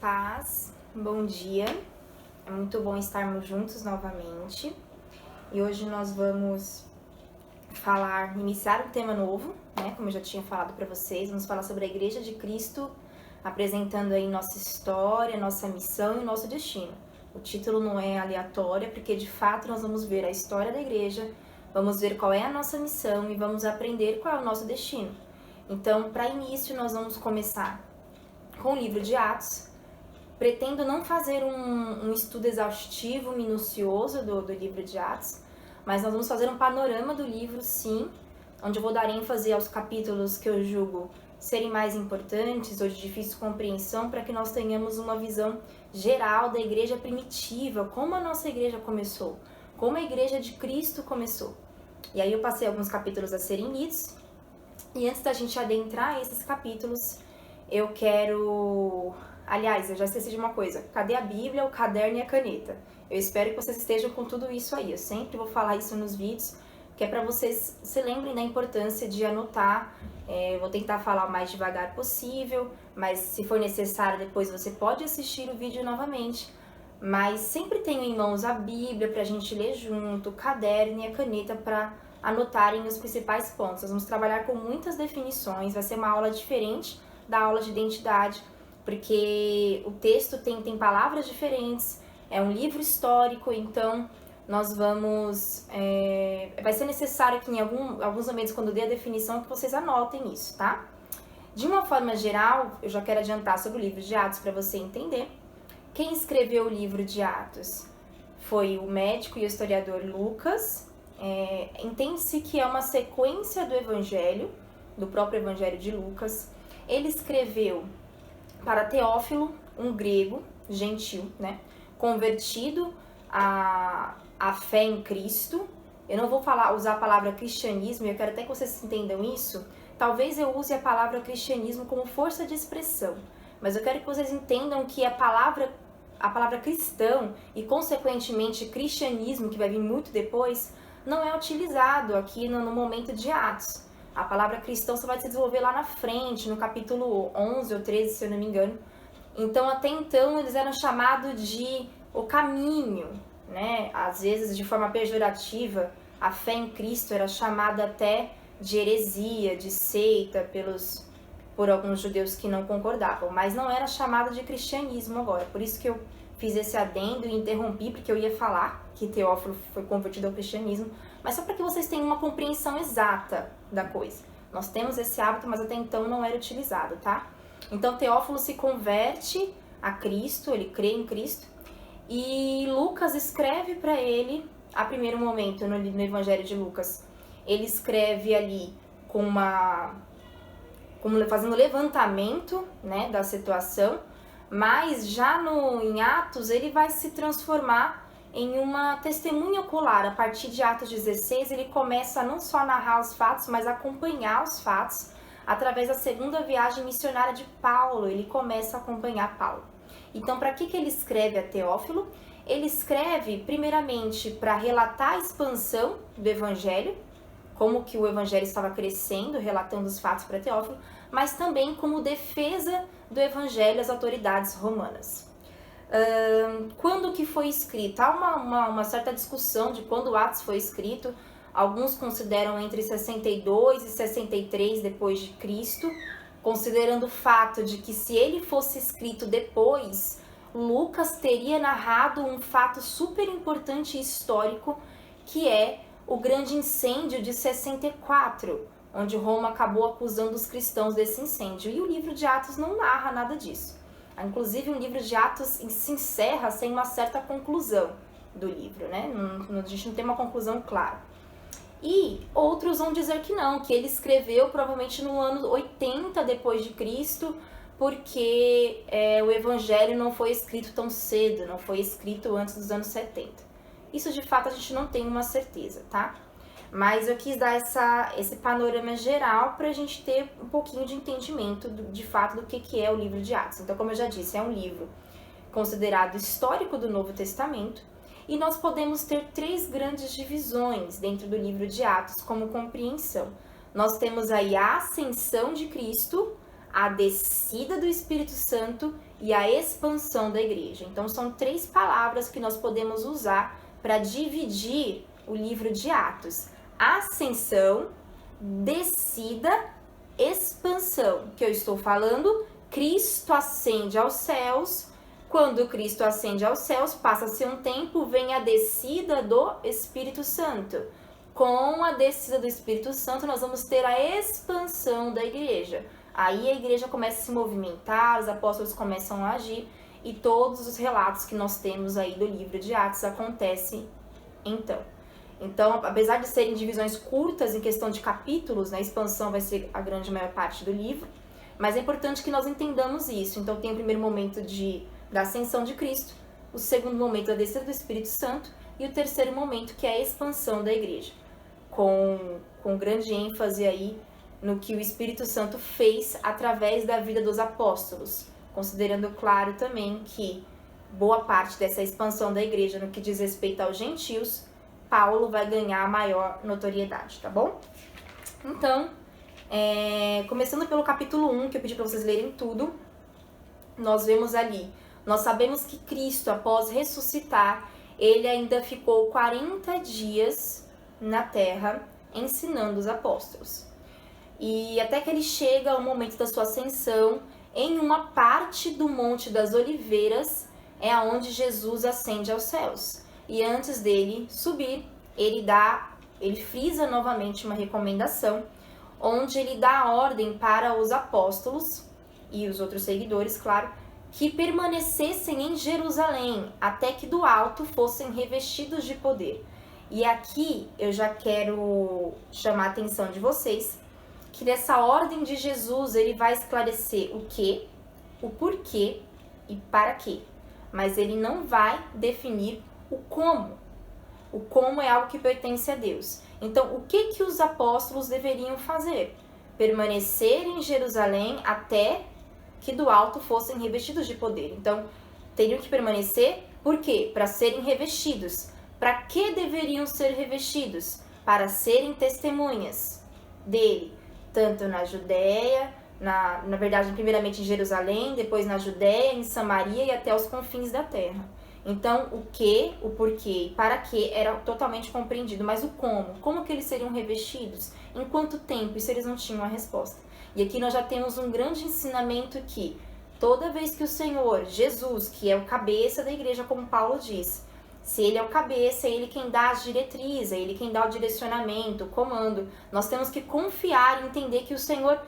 Paz, bom dia, é muito bom estarmos juntos novamente e hoje nós vamos iniciar um tema novo, né? Como eu já tinha falado para vocês, vamos falar sobre a Igreja de Cristo, apresentando aí nossa história, nossa missão e nosso destino. O título não é aleatório, porque de fato nós vamos ver a história da Igreja, vamos ver qual é a nossa missão e vamos aprender qual é o nosso destino. Então, para início, nós vamos começar com o livro de Atos. Pretendo não fazer um estudo exaustivo, minucioso do livro de Atos, mas nós vamos fazer um panorama do livro, sim, onde eu vou dar ênfase aos capítulos que eu julgo serem mais importantes ou de difícil compreensão, para que nós tenhamos uma visão geral da igreja primitiva, como a nossa igreja começou, como a igreja de Cristo começou. E aí eu passei alguns capítulos a serem lidos, e antes da gente adentrar esses capítulos, eu quero... Aliás, eu já esqueci de uma coisa. Cadê a Bíblia, o caderno e a caneta? Eu espero que vocês estejam com tudo isso aí. Eu sempre vou falar isso nos vídeos, que é para vocês se lembrem da importância de anotar. Eu vou tentar falar o mais devagar possível, mas se for necessário, depois você pode assistir o vídeo novamente. Mas sempre tenham em mãos a Bíblia para a gente ler junto, o caderno e a caneta para anotarem os principais pontos. Nós vamos trabalhar com muitas definições, vai ser uma aula diferente da aula de identidade, porque o texto tem palavras diferentes, é um livro histórico, então nós vamos... vai ser necessário que em alguns momentos, quando der a definição, que vocês anotem isso, tá? De uma forma geral, eu já quero adiantar sobre o livro de Atos para você entender. Quem escreveu o livro de Atos foi o médico e o historiador Lucas. Entende-se que é uma sequência do Evangelho, do próprio Evangelho de Lucas. Ele escreveu para Teófilo, um grego, gentil, né, convertido à fé em Cristo. Eu não vou usar a palavra cristianismo, eu quero até que vocês entendam isso. Talvez eu use a palavra cristianismo como força de expressão, mas eu quero que vocês entendam que a palavra cristão e, consequentemente, cristianismo, que vai vir muito depois, não é utilizado aqui no momento de Atos. A palavra cristão só vai se desenvolver lá na frente, no capítulo 11 ou 13, se eu não me engano. Então, até então, eles eram chamados de o caminho, né? Às vezes, de forma pejorativa, a fé em Cristo era chamada até de heresia, de seita, por alguns judeus que não concordavam, mas não era chamada de cristianismo agora. Por isso que eu fiz esse adendo e interrompi, porque eu ia falar que Teófilo foi convertido ao cristianismo, mas só para que vocês tenham uma compreensão exata da coisa. Nós temos esse hábito, mas até então não era utilizado, tá? Então, Teófilo se converte a Cristo, ele crê em Cristo, e Lucas escreve para ele, a primeiro momento, no Evangelho de Lucas, ele escreve ali fazendo levantamento, né, da situação, mas já em Atos ele vai se transformar em uma testemunha ocular. A partir de Atos 16 ele começa a não só narrar os fatos, mas acompanhar os fatos através da segunda viagem missionária de Paulo. Ele começa a acompanhar Paulo. Então, para que ele escreve a Teófilo? Ele escreve primeiramente para relatar a expansão do Evangelho, como que o Evangelho estava crescendo, relatando os fatos para Teófilo, mas também como defesa do Evangelho às autoridades romanas. Quando que foi escrito? Há uma certa discussão de quando Atos foi escrito. Alguns consideram entre 62 e 63 depois de Cristo, considerando o fato de que se ele fosse escrito depois, Lucas teria narrado um fato super importante e histórico, que é o grande incêndio de 64, onde Roma acabou acusando os cristãos desse incêndio. E o livro de Atos não narra nada disso. Inclusive, o livro de Atos se encerra sem uma certa conclusão do livro, né? A gente não tem uma conclusão clara. E outros vão dizer que não, que ele escreveu provavelmente no ano 80 depois de Cristo, porque o Evangelho não foi escrito tão cedo, não foi escrito antes dos anos 70. Isso, de fato, a gente não tem uma certeza, tá? Mas eu quis dar esse panorama geral para a gente ter um pouquinho de entendimento, de fato, do que é o livro de Atos. Então, como eu já disse, é um livro considerado histórico do Novo Testamento, e nós podemos ter 3 grandes divisões dentro do livro de Atos como compreensão. Nós temos aí a ascensão de Cristo, a descida do Espírito Santo e a expansão da igreja. Então são 3 palavras que nós podemos usar para dividir o livro de Atos: ascensão, descida, expansão. Que eu estou falando, Cristo ascende aos céus. Quando Cristo ascende aos céus, passa-se um tempo, vem a descida do Espírito Santo. Com a descida do Espírito Santo, nós vamos ter a expansão da igreja. Aí a igreja começa a se movimentar, os apóstolos começam a agir, e todos os relatos que nós temos aí do livro de Atos acontecem então. Então, apesar de serem divisões curtas em questão de capítulos, né, a expansão vai ser a grande maior parte do livro, mas é importante que nós entendamos isso. Então tem o primeiro momento da ascensão de Cristo, o segundo momento da descida do Espírito Santo e o terceiro momento, que é a expansão da igreja, com grande ênfase aí no que o Espírito Santo fez através da vida dos apóstolos, considerando claro também que boa parte dessa expansão da igreja no que diz respeito aos gentios, Paulo vai ganhar maior notoriedade, tá bom? Então, começando pelo capítulo 1, que eu pedi para vocês lerem tudo, nós vemos ali, nós sabemos que Cristo, após ressuscitar, ele ainda ficou 40 dias na terra ensinando os apóstolos. E até que ele chega ao momento da sua ascensão, em uma parte do Monte das Oliveiras, é aonde Jesus ascende aos céus. E antes dele subir, ele frisa novamente uma recomendação, onde ele dá a ordem para os apóstolos e os outros seguidores, claro, que permanecessem em Jerusalém, até que do alto fossem revestidos de poder. E aqui eu já quero chamar a atenção de vocês, que nessa ordem de Jesus ele vai esclarecer o que, o porquê e para quê. Mas ele não vai definir o como. O como é algo que pertence a Deus. Então, o que os apóstolos deveriam fazer? Permanecer em Jerusalém até que do alto fossem revestidos de poder. Então, teriam que permanecer, por quê? Para serem revestidos. Para que deveriam ser revestidos? Para serem testemunhas dele, tanto na Judéia, na verdade, primeiramente em Jerusalém, depois na Judéia, em Samaria e até os confins da terra. Então, o que, o porquê e para que era totalmente compreendido, mas o como que eles seriam revestidos, em quanto tempo, isso eles não tinham a resposta. E aqui nós já temos um grande ensinamento que toda vez que o Senhor, Jesus, que é o cabeça da igreja, como Paulo diz, se ele é o cabeça, é ele quem dá as diretrizes, é ele quem dá o direcionamento, o comando, nós temos que confiar e entender que o Senhor,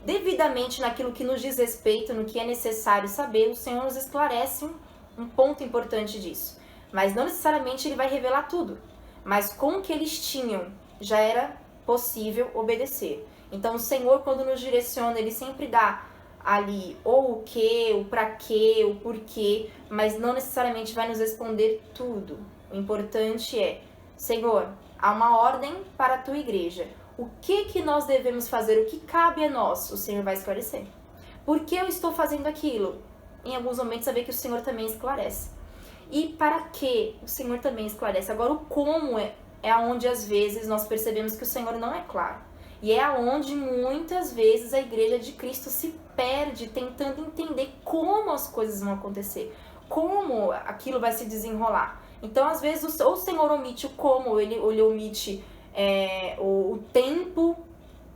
devidamente naquilo que nos diz respeito, no que é necessário saber, o Senhor nos esclarece um ponto importante disso. Mas não necessariamente ele vai revelar tudo, mas com o que eles tinham já era possível obedecer. Então o Senhor, quando nos direciona, ele sempre dá ali ou o que, o para quê, o porquê, mas não necessariamente vai nos responder tudo. O importante é, Senhor, há uma ordem para a tua igreja. O que nós devemos fazer, o que cabe a nós, o Senhor vai esclarecer. Por que eu estou fazendo aquilo? Em alguns momentos saber que o Senhor também esclarece. E para que o Senhor também esclarece. Agora o como é onde às vezes nós percebemos que o Senhor não é claro. E é aonde muitas vezes a igreja de Cristo se perde tentando entender como as coisas vão acontecer, como aquilo vai se desenrolar. Então, às vezes, ou o Senhor omite o como, ou ele omite o tempo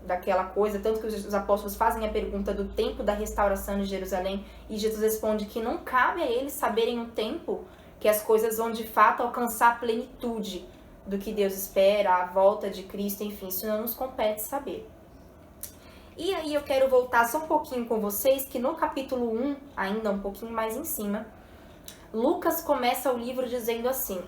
daquela coisa, tanto que os apóstolos fazem a pergunta do tempo da restauração de Jerusalém, e Jesus responde que não cabe a eles saberem o tempo que as coisas vão de fato alcançar a plenitude do que Deus espera, a volta de Cristo, enfim, isso não nos compete saber. E aí eu quero voltar só um pouquinho com vocês, que no capítulo 1, ainda um pouquinho mais em cima, Lucas começa o livro dizendo assim,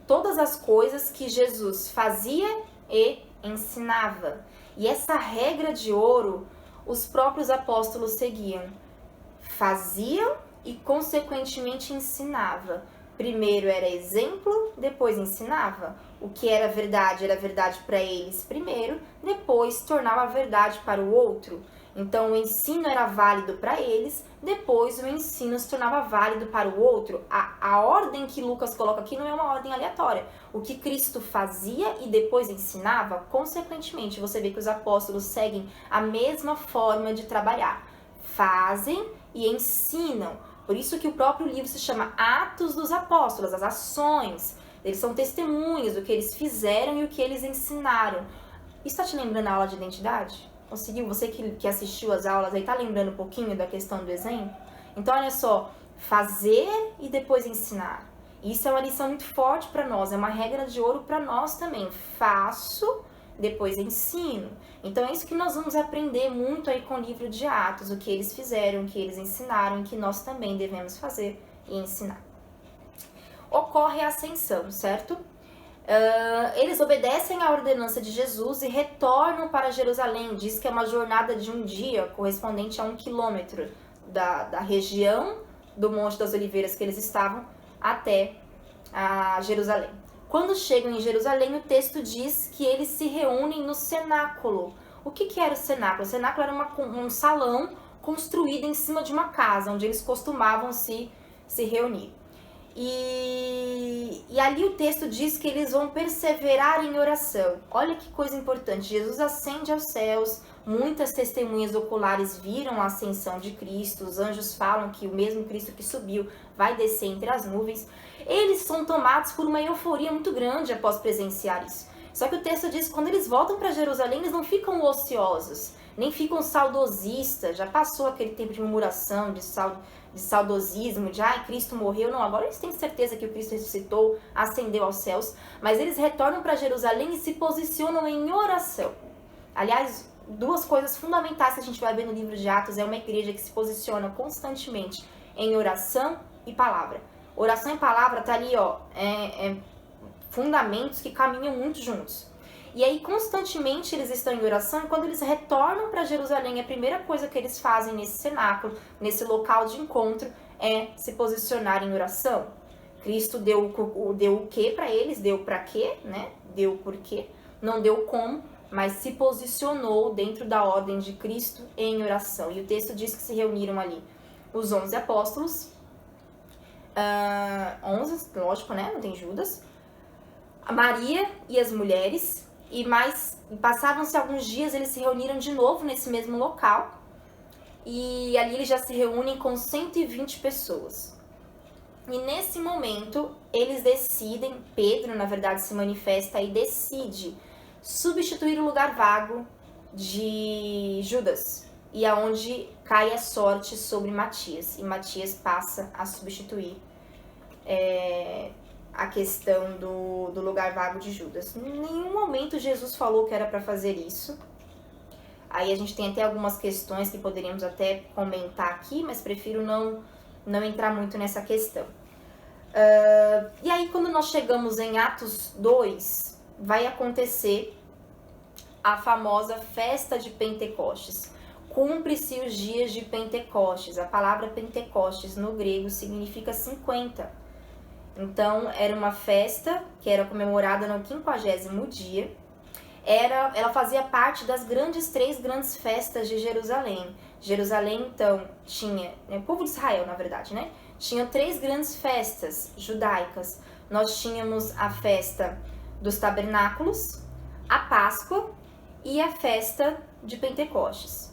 todas as coisas que Jesus fazia e ensinava. E essa regra de ouro, os próprios apóstolos seguiam. Faziam e consequentemente ensinava. Primeiro era exemplo, depois ensinava. O que era verdade para eles primeiro, depois tornava verdade para o outro. Então o ensino era válido para eles, depois o ensino se tornava válido para o outro. A ordem que Lucas coloca aqui não é uma ordem aleatória. O que Cristo fazia e depois ensinava, consequentemente, você vê que os apóstolos seguem a mesma forma de trabalhar. Fazem e ensinam. Por isso que o próprio livro se chama Atos dos Apóstolos, as ações. Eles são testemunhas do que eles fizeram e o que eles ensinaram. Isso está te lembrando a aula de identidade? Conseguiu? Você que assistiu as aulas aí, tá lembrando um pouquinho da questão do exemplo? Então, olha só, fazer e depois ensinar. Isso é uma lição muito forte para nós, é uma regra de ouro para nós também. Faço, depois ensino. Então, é isso que nós vamos aprender muito aí com o livro de Atos, o que eles fizeram, o que eles ensinaram, o que nós também devemos fazer e ensinar. Ocorre a ascensão, certo? Eles obedecem à ordenança de Jesus e retornam para Jerusalém. Diz que é uma jornada de um dia, correspondente a 1 quilômetro da região do Monte das Oliveiras que eles estavam até a Jerusalém. Quando chegam em Jerusalém, o texto diz que eles se reúnem no cenáculo. O que era o cenáculo? O cenáculo era um salão construído em cima de uma casa, onde eles costumavam se reunir. E ali o texto diz que eles vão perseverar em oração. Olha que coisa importante, Jesus ascende aos céus, muitas testemunhas oculares viram a ascensão de Cristo, os anjos falam que o mesmo Cristo que subiu vai descer entre as nuvens. Eles são tomados por uma euforia muito grande após presenciar isso. Só que o texto diz que quando eles voltam para Jerusalém, eles não ficam ociosos, nem ficam saudosistas, já passou aquele tempo de murmuração, de saudosismo, de Cristo morreu. Não, agora eles têm certeza que o Cristo ressuscitou, ascendeu aos céus, mas eles retornam para Jerusalém e se posicionam em oração. Aliás, duas coisas fundamentais que a gente vai ver no livro de Atos é uma igreja que se posiciona constantemente em oração e palavra. Oração e palavra tá ali, ó, fundamentos que caminham muito juntos. E aí, constantemente, eles estão em oração, e quando eles retornam para Jerusalém, a primeira coisa que eles fazem nesse cenáculo, nesse local de encontro, é se posicionar em oração. Cristo deu o que para eles, deu para quê, né? Deu o porquê, não deu como, mas se posicionou dentro da ordem de Cristo em oração. E o texto diz que se reuniram ali os 11 apóstolos, 11, lógico, né? Não tem Judas, a Maria e as mulheres. E passavam-se alguns dias, eles se reuniram de novo nesse mesmo local. E ali eles já se reúnem com 120 pessoas. E nesse momento, eles decidem, Pedro, na verdade, se manifesta e decide substituir o lugar vago de Judas. E aonde cai a sorte sobre Matias. E Matias passa a substituir a questão do lugar vago de Judas. Em nenhum momento Jesus falou que era para fazer isso. Aí a gente tem até algumas questões que poderíamos até comentar aqui, mas prefiro não entrar muito nessa questão. E aí quando nós chegamos em Atos 2, vai acontecer a famosa festa de Pentecostes. Cumpre-se os dias de Pentecostes. A palavra Pentecostes no grego significa 50. Então, era uma festa que era comemorada no 50º dia. Ela fazia parte das três grandes festas de Jerusalém. Jerusalém, então, tinha, o povo de Israel, na verdade, né? Tinha 3 grandes festas judaicas. Nós tínhamos a festa dos tabernáculos, a Páscoa e a festa de Pentecostes.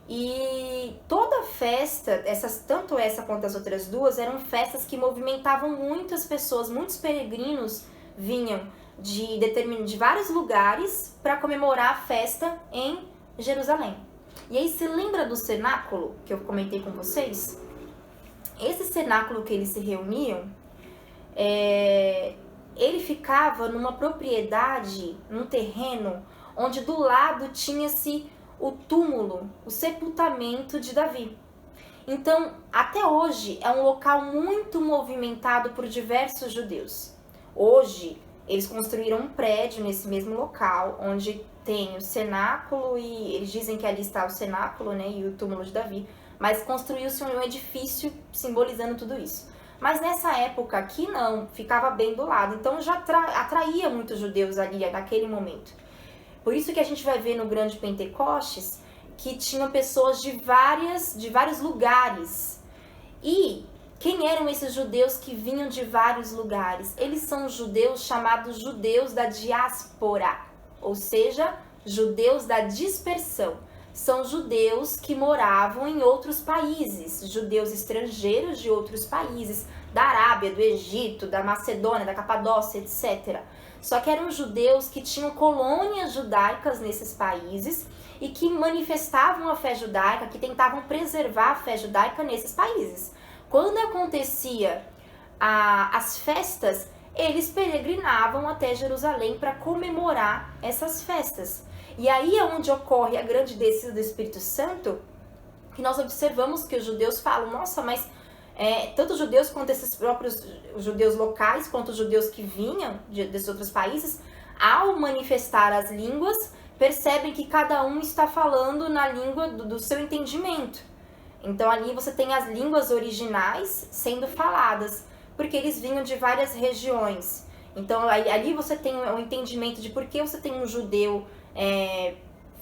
E toda festa, tanto essa quanto as outras duas, eram festas que movimentavam muitas pessoas, muitos peregrinos vinham de vários lugares para comemorar a festa em Jerusalém. E aí, se lembra do cenáculo que eu comentei com vocês? Esse cenáculo que eles se reuniam, ele ficava numa propriedade, num terreno, onde do lado tinha-se o túmulo, o sepultamento de Davi. Então, até hoje, é um local muito movimentado por diversos judeus. Hoje, eles construíram um prédio nesse mesmo local, onde tem o cenáculo, e eles dizem que ali está o cenáculo, né, e o túmulo de Davi, mas construiu-se um edifício simbolizando tudo isso. Mas nessa época aqui não, ficava bem do lado, então já atraía muitos judeus ali naquele momento. Por isso que a gente vai ver no Grande Pentecostes que tinham pessoas de vários lugares. E quem eram esses judeus que vinham de vários lugares? Eles são judeus chamados judeus da diáspora, ou seja, judeus da dispersão. São judeus que moravam em outros países, judeus estrangeiros de outros países, da Arábia, do Egito, da Macedônia, da Capadócia, etc. Só que eram judeus que tinham colônias judaicas nesses países e que manifestavam a fé judaica, que tentavam preservar a fé judaica nesses países. Quando acontecia as festas, eles peregrinavam até Jerusalém para comemorar essas festas. E aí é onde ocorre a grande descida do Espírito Santo, que nós observamos que os judeus falam, nossa, mas tanto os judeus quanto esses próprios judeus locais, quanto os judeus que vinham desses outros países, ao manifestar as línguas, percebem que cada um está falando na língua do seu entendimento. Então ali você tem as línguas originais sendo faladas, porque eles vinham de várias regiões. Então ali você tem o entendimento de por que você tem um judeu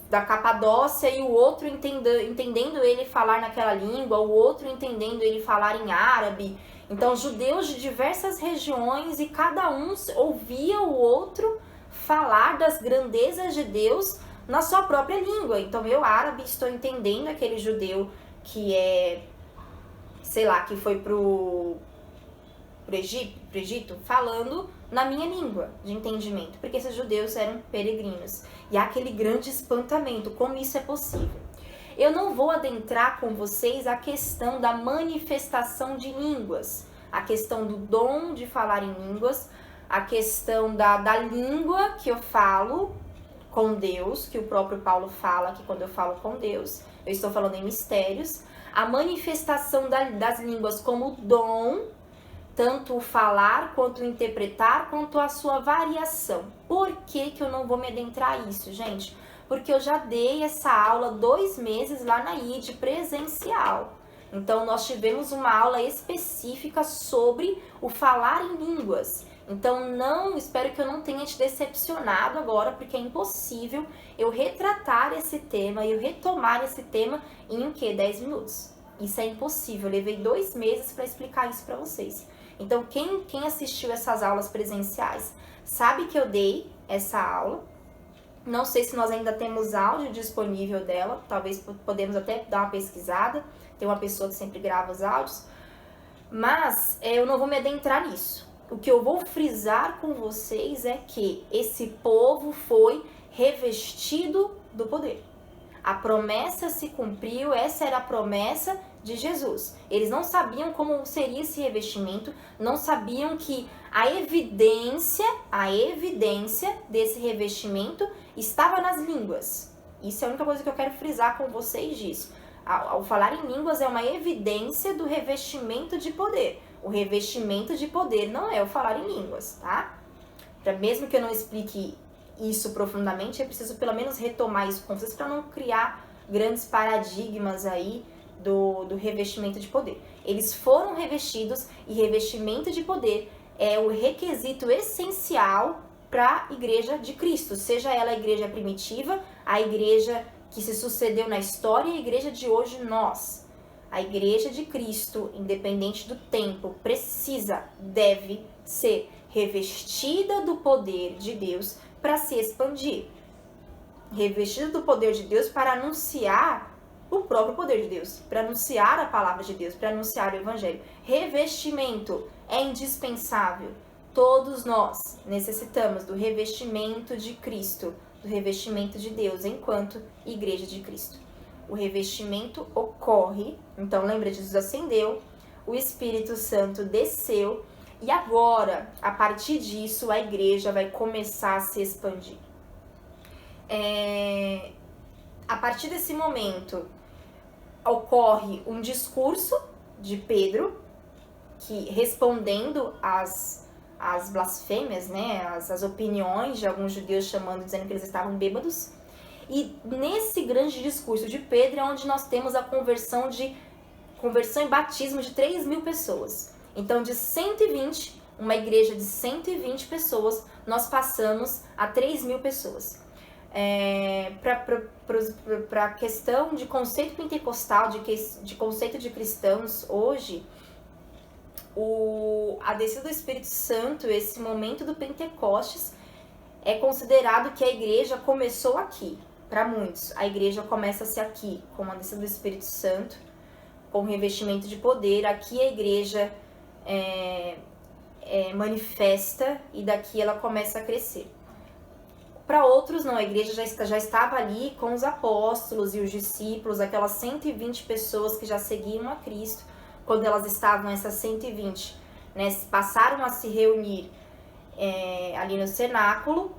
da Capadócia e o outro entendendo ele falar naquela língua, o outro entendendo ele falar em árabe. Então judeus de diversas regiões e cada um ouvia o outro falar das grandezas de Deus na sua própria língua. Então eu, árabe, estou entendendo aquele judeu que que foi pro Egito, falando na minha língua de entendimento, porque esses judeus eram peregrinos. E há aquele grande espantamento, como isso é possível? Eu não vou adentrar com vocês a questão da manifestação de línguas, a questão do dom de falar em línguas, a questão da língua que eu falo com Deus, que o próprio Paulo fala que quando eu falo com Deus, eu estou falando em mistérios, a manifestação das línguas como dom, tanto o falar, quanto o interpretar, quanto a sua variação. Por que eu não vou me adentrar nisso, gente? Porque eu já dei essa aula 2 meses lá na ID presencial. Então, nós tivemos uma aula específica sobre o falar em línguas. Então, espero que eu não tenha te decepcionado agora, porque é impossível eu retratar esse tema e eu retomar esse tema em 10 minutos. Isso é impossível, eu levei 2 meses para explicar isso para vocês. Então, quem assistiu essas aulas presenciais sabe que eu dei essa aula. Não sei se nós ainda temos áudio disponível dela, talvez podemos até dar uma pesquisada. Tem uma pessoa que sempre grava os áudios. Mas eu não vou me adentrar nisso. O que eu vou frisar com vocês é que esse povo foi revestido do poder. A promessa se cumpriu, essa era a promessa de Jesus. Eles não sabiam como seria esse revestimento, não sabiam que a evidência desse revestimento estava nas línguas. Isso é a única coisa que eu quero frisar com vocês disso. Ao falar em línguas é uma evidência do revestimento de poder. O revestimento de poder não é o falar em línguas, tá? Mesmo que eu não explique isso profundamente, é preciso pelo menos retomar isso com vocês para não criar grandes paradigmas aí do revestimento de poder. Eles foram revestidos e revestimento de poder é o requisito essencial para a igreja de Cristo, seja ela a igreja primitiva, a igreja que se sucedeu na história e a igreja de hoje, nós. A igreja de Cristo, independente do tempo, deve ser revestida do poder de Deus para se expandir. Revestida do poder de Deus para anunciar o próprio poder de Deus, para anunciar a palavra de Deus, para anunciar o evangelho. Revestimento é indispensável. Todos nós necessitamos do revestimento de Cristo, do revestimento de Deus enquanto igreja de Cristo. O revestimento ocorre, então lembra, Jesus ascendeu, o Espírito Santo desceu e agora, a partir disso, a igreja vai começar a se expandir. A partir desse momento, ocorre um discurso de Pedro, que respondendo às blasfêmias, né, as opiniões de alguns judeus dizendo que eles estavam bêbados. E nesse grande discurso de Pedro é onde nós temos a conversão e batismo de 3.000 pessoas. Então, de 120, uma igreja de 120 pessoas, nós passamos a 3.000 pessoas. para a questão de conceito pentecostal, de conceito de cristãos hoje, a descida do Espírito Santo, esse momento do Pentecostes, é considerado que a igreja começou aqui. Para muitos, a igreja começa-se aqui, com a descida do Espírito Santo, com o revestimento de poder. Aqui a igreja manifesta e daqui ela começa a crescer. Para outros, não, a igreja já estava ali com os apóstolos e os discípulos, aquelas 120 pessoas que já seguiam a Cristo. Quando elas estavam, essas 120, né, passaram a se reunir ali no cenáculo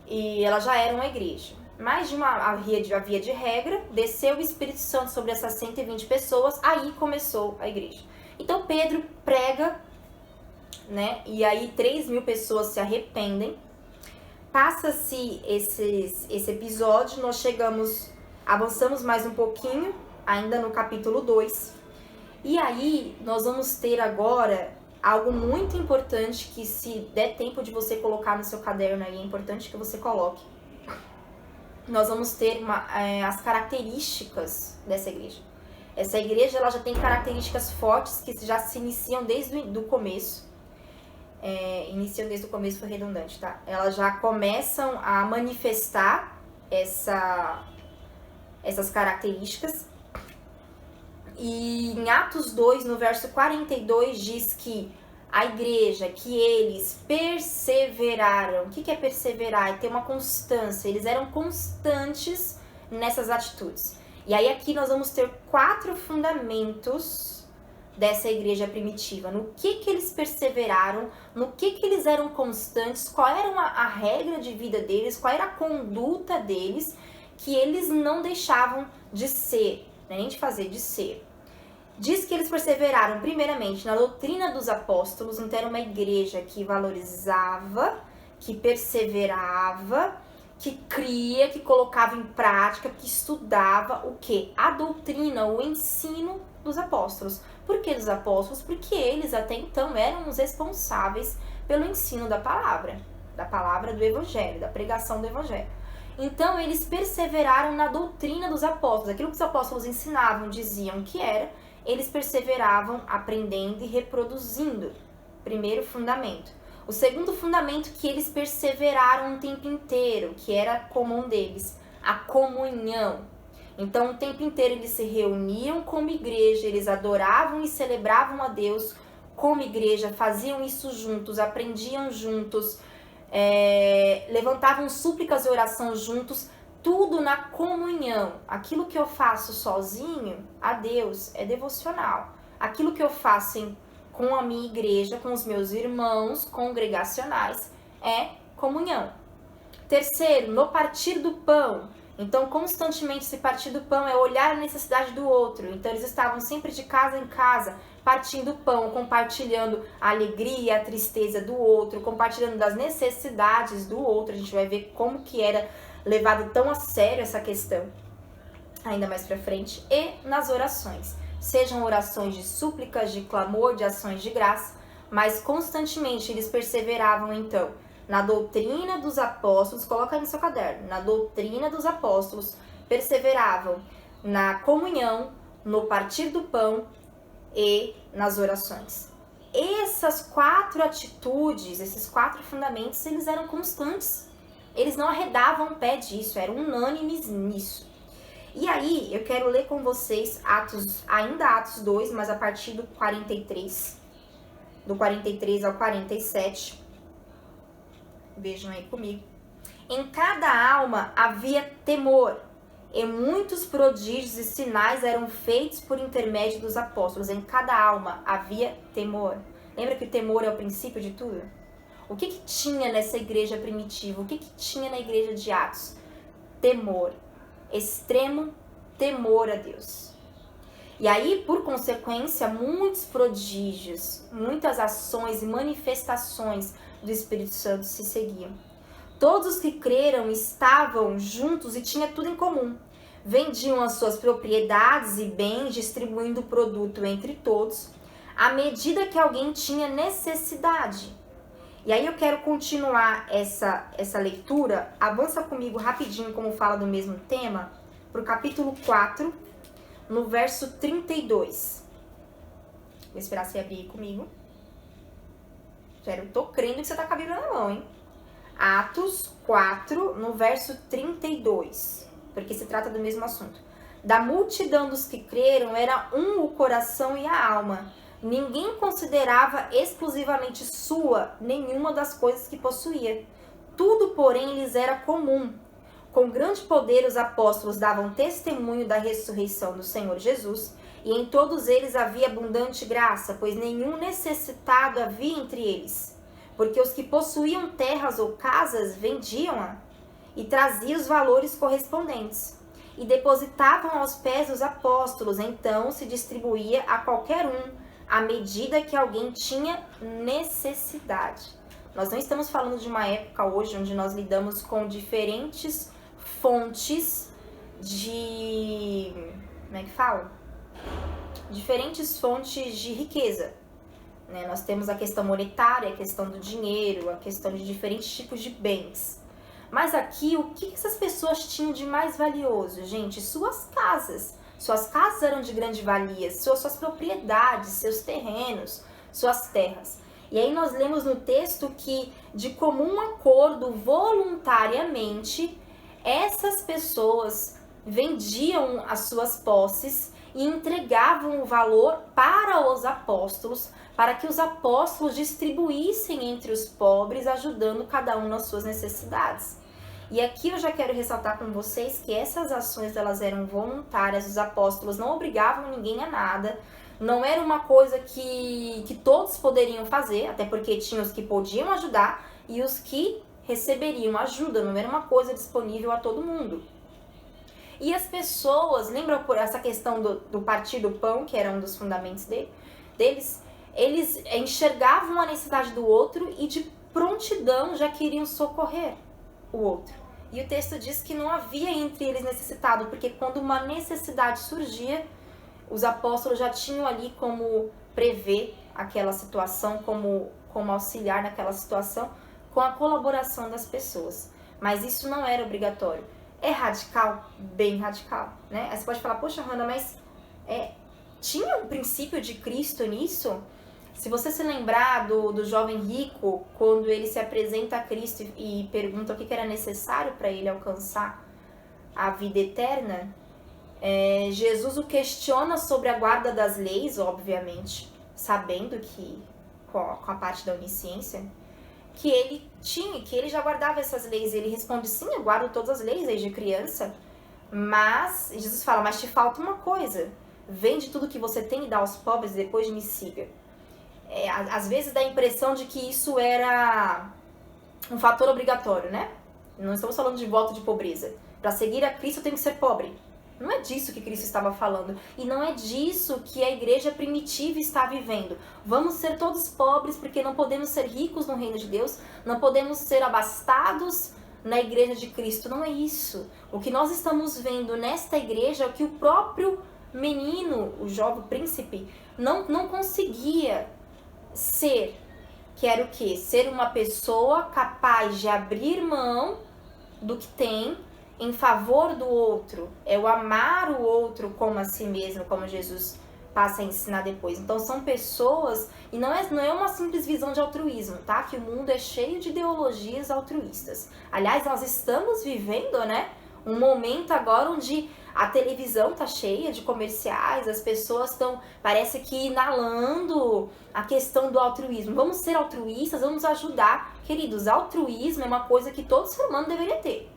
e elas já eram a igreja. Mas havia de regra, desceu o Espírito Santo sobre essas 120 pessoas, aí começou a igreja. Então Pedro prega, né, e aí 3.000 pessoas se arrependem. Passa-se esse episódio, nós avançamos mais um pouquinho, ainda no capítulo 2. E aí nós vamos ter agora algo muito importante que, se der tempo de você colocar no seu caderno aí, é importante que você coloque. Nós vamos ter as características dessa igreja. Essa igreja ela já tem características fortes que já se iniciam desde o começo. Iniciam desde o começo, foi redundante, tá? Elas já começam a manifestar essas características. E em Atos 2, no verso 42, diz que a igreja, que eles perseveraram. O que é perseverar? É ter uma constância. Eles eram constantes nessas atitudes. E aí aqui nós vamos ter 4 fundamentos dessa igreja primitiva. No que eles perseveraram, no que eles eram constantes, qual era a regra de vida deles, qual era a conduta deles, que eles não deixavam de ser, nem de fazer, de ser. Diz que eles perseveraram primeiramente na doutrina dos apóstolos, então era uma igreja que valorizava, que perseverava, que cria, que colocava em prática, que estudava o quê? A doutrina, o ensino dos apóstolos. Por que dos apóstolos? Porque eles até então eram os responsáveis pelo ensino da palavra do evangelho, da pregação do evangelho. Então eles perseveraram na doutrina dos apóstolos, aquilo que os apóstolos ensinavam, diziam que era, eles perseveravam aprendendo e reproduzindo. Primeiro fundamento. O segundo fundamento, que eles perseveraram o tempo inteiro, que era comum deles, a comunhão. Então, o tempo inteiro eles se reuniam como igreja, eles adoravam e celebravam a Deus como igreja, faziam isso juntos, aprendiam juntos, levantavam súplicas e oração juntos, tudo na comunhão. Aquilo que eu faço sozinho, a Deus, é devocional. Aquilo que eu faço com a minha igreja, com os meus irmãos congregacionais, é comunhão. Terceiro, no partir do pão. Então, constantemente se partir do pão é olhar a necessidade do outro. Então, eles estavam sempre de casa em casa, partindo o pão, compartilhando a alegria, a tristeza do outro, compartilhando das necessidades do outro. A gente vai ver como que era levado tão a sério essa questão ainda mais pra frente. E nas orações, sejam orações de súplicas, de clamor, de ações de graça, mas constantemente eles perseveravam então na doutrina dos apóstolos. Coloca aí no seu caderno, na doutrina dos apóstolos, perseveravam na comunhão, no partir do pão e nas orações. Essas 4 atitudes, esses 4 fundamentos, eles eram constantes. Eles não arredavam o pé disso, eram unânimes nisso. E aí, eu quero ler com vocês Atos 2, mas a partir do 43 ao 47. Vejam aí comigo. Em cada alma havia temor, e muitos prodígios e sinais eram feitos por intermédio dos apóstolos. Em cada alma havia temor. Lembra que o temor é o princípio de tudo? O que tinha nessa igreja primitiva? O que tinha na igreja de Atos? Temor. Extremo temor a Deus. E aí, por consequência, muitos prodígios, muitas ações e manifestações do Espírito Santo se seguiam. Todos os que creram estavam juntos e tinham tudo em comum. Vendiam as suas propriedades e bens, distribuindo o produto entre todos, à medida que alguém tinha necessidade. E aí eu quero continuar essa leitura. Avança comigo rapidinho, como fala do mesmo tema, para o capítulo 4, no verso 32. Vou esperar você abrir comigo. Tô crendo que você tá com a Bíblia na mão, hein? Atos 4, no verso 32, porque se trata do mesmo assunto. Da multidão dos que creram, era um o coração e a alma. Ninguém considerava exclusivamente sua nenhuma das coisas que possuía. Tudo, porém, lhes era comum. Com grande poder, os apóstolos davam testemunho da ressurreição do Senhor Jesus, e em todos eles havia abundante graça, pois nenhum necessitado havia entre eles. Porque os que possuíam terras ou casas vendiam-a e traziam os valores correspondentes, e depositavam aos pés dos apóstolos. Então se distribuía a qualquer um, à medida que alguém tinha necessidade. Nós não estamos falando de uma época hoje onde nós lidamos com diferentes fontes de... como é que fala? Diferentes fontes de riqueza. Né? Nós temos a questão monetária, a questão do dinheiro, a questão de diferentes tipos de bens. Mas aqui, o que essas pessoas tinham de mais valioso, gente? Suas casas. Suas casas eram de grande valia, suas propriedades, seus terrenos, suas terras. E aí nós lemos no texto que, de comum acordo, voluntariamente, essas pessoas vendiam as suas posses e entregavam o valor para os apóstolos, para que os apóstolos distribuíssem entre os pobres, ajudando cada um nas suas necessidades. E aqui eu já quero ressaltar com vocês que essas ações elas eram voluntárias, os apóstolos não obrigavam ninguém a nada, não era uma coisa que todos poderiam fazer, até porque tinha os que podiam ajudar e os que receberiam ajuda, não era uma coisa disponível a todo mundo. E as pessoas, lembram por essa questão do partir do pão, que era um dos fundamentos deles, eles enxergavam a necessidade do outro e de prontidão já queriam socorrer o outro. E o texto diz que não havia entre eles necessitado, porque quando uma necessidade surgia, os apóstolos já tinham ali como prever aquela situação, como auxiliar naquela situação, com a colaboração das pessoas. Mas isso não era obrigatório. É radical? Bem radical, né? Aí você pode falar, poxa, Hannah, mas tinha um princípio de Cristo nisso? Se você se lembrar do jovem rico, quando ele se apresenta a Cristo e pergunta o que era necessário para ele alcançar a vida eterna, Jesus o questiona sobre a guarda das leis, obviamente, sabendo que, com a parte da onisciência, que ele já guardava essas leis. Ele responde, sim, eu guardo todas as leis desde criança, mas Jesus fala, mas te falta uma coisa, vende tudo que você tem e dá aos pobres e depois me siga. Às vezes dá a impressão de que isso era um fator obrigatório, né? Não estamos falando de voto de pobreza. Para seguir a Cristo eu tenho que ser pobre. Não é disso que Cristo estava falando. E não é disso que a igreja primitiva está vivendo. Vamos ser todos pobres porque não podemos ser ricos no reino de Deus. Não podemos ser abastados na igreja de Cristo. Não é isso. O que nós estamos vendo nesta igreja é o que o próprio menino, o jovem príncipe, não conseguia ser. Que era o quê? Ser uma pessoa capaz de abrir mão do que tem em favor do outro, é o amar o outro como a si mesmo, como Jesus passa a ensinar depois. Então são pessoas, e não é uma simples visão de altruísmo, tá? Que o mundo é cheio de ideologias altruístas. Aliás, nós estamos vivendo, né, um momento agora onde a televisão tá cheia de comerciais, as pessoas estão, parece que inalando a questão do altruísmo. Vamos ser altruístas, vamos ajudar. Queridos, altruísmo é uma coisa que todo ser humano deveria ter.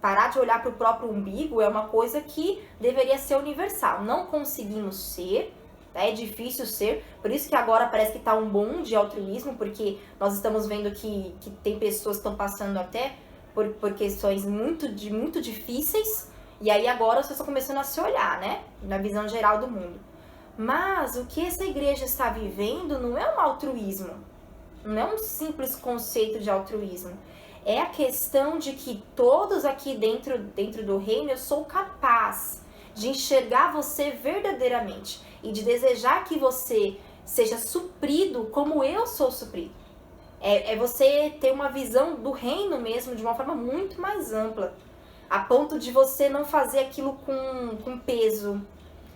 Parar de olhar para o próprio umbigo é uma coisa que deveria ser universal. Não conseguimos ser, é difícil ser, por isso que agora parece que está um boom de altruísmo, porque nós estamos vendo que tem pessoas que estão passando até por questões muito difíceis, e aí agora vocês estão começando a se olhar, né? Na visão geral do mundo. Mas o que essa igreja está vivendo não é um altruísmo, não é um simples conceito de altruísmo. É a questão de que todos aqui dentro do reino, eu sou capaz de enxergar você verdadeiramente e de desejar que você seja suprido como eu sou suprido. É você ter uma visão do reino mesmo de uma forma muito mais ampla. A ponto de você não fazer aquilo com peso.